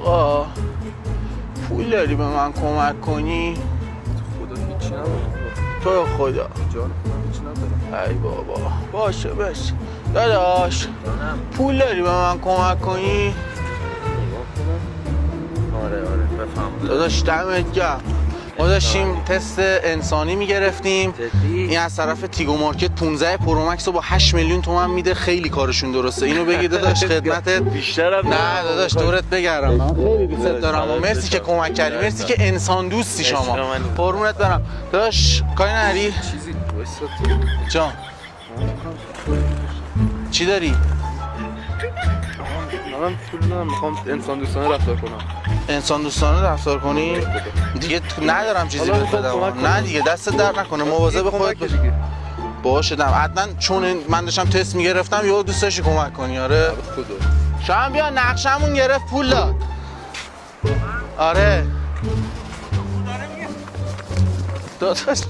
آقا پول داری به من کمک کنی؟ خدا هیچی ندارم. تو خدا جان خودم هیچی ندارم. ای بابا باشه بش داداش جانم. پول داری به من کمک کنی؟ آره بفهم. داداش دمت گرم. ما داشتیم تست انسانی میگرفتیم. این از طرف تیگو مارکت 15 پرومکس رو با 8 میلیون تومن میده. خیلی کارشون درسته. اینو بگی داداش خدمتت. بیشترم نه داداش دورت بگردم. من خیلی دوست دارم و مرسی که کمک کردی. مرسی که انسان دوستی شما. قربونت برم. داداش کاری نری؟ چیزی جان چی داری؟ من پول ندارم، میخوام انسان دوستانه رفتار کنم. انسان دوستانه رفتار کنی؟ دیگه ندارم چیزی بهت بدم. نه دیگه دستت درد نکنه. مواظب خودت باش. باشه دم حتما چون من داشتم تست میگرفتم یهو دوست داشتی کمک کنی. آره شام بیا نقشمون گرفت پول داد. آره داداش